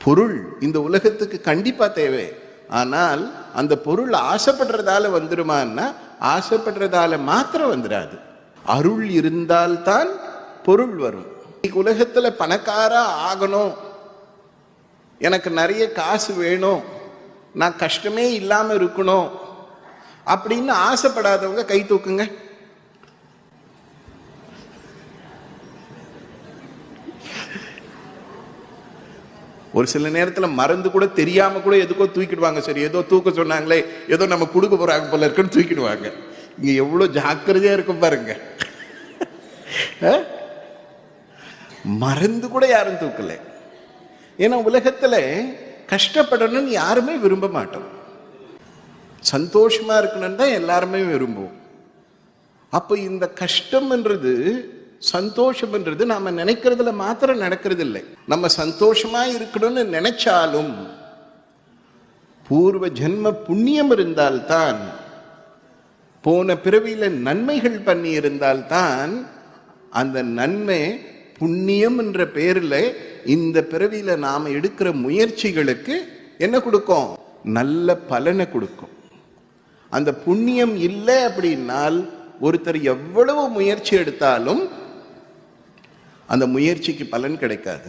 பொருள் இந்த உலகத்துக்கு கண்டிப்பா தேவை. ஆனால் அந்த பொருள் ஆசைப்படுறதால வந்துருமான்னா ஆசைப்படுறதால மாத்திரம் வந்துடாது. அருள் இருந்தால்தான் பொருள் வரும். உலகத்துல பணக்காரா ஆகணும், எனக்கு நிறைய காசு வேணும், நான் கஷ்டமே இல்லாம இருக்கணும் அப்படின்னு ஆசைப்படாதவங்க கை தூக்குங்க. ஒரு சில நேரத்தில் மறந்து கூட தெரியாம கூட எதுக்கோ தூக்கிடுவாங்க. சரி, ஏதோ தூக்க சொன்னாங்களே, ஏதோ நம்ம கொடுக்க போறாங்க போல இருக்குன்னு தூக்கிடுவாங்க. இங்க எவ்வளவு ஜாக்கிரதையா இருக்கும் பாருங்க. மறந்து கூட யாரும் தூக்கல. ஏன்னா உலகத்துல கஷ்டப்படணும்னு யாருமே விரும்ப மாட்டோம். சந்தோஷமா இருக்கணும்னு தான் எல்லாருமே விரும்புவோம். அப்ப இந்த கஷ்டம்ன்றது சந்தோஷம்ன்றது நாம நினைக்கிறதுல மாத்திரம் நடக்கிறது இல்லை. நம்ம சந்தோஷமா இருக்கணும்னு நினைச்சாலும் பூர்வ ஜென்ம புண்ணியம் இருந்தால்தான், போன பிறவியில நன்மைகள் பண்ணி இருந்தால்தான் அந்த நன்மை புண்ணியம் என்ற பேர்ல இந்த பிறவியில நாம எடுக்கிற முயற்சிகளுக்கு என்ன கொடுக்கும்? நல்ல பலனை கொடுக்கும். அந்த புண்ணியம் இல்லை அப்படின்னால் ஒருத்தர் எவ்வளவு முயற்சி எடுத்தாலும் அந்த முயற்சிக்கு பலன் கிடைக்காது.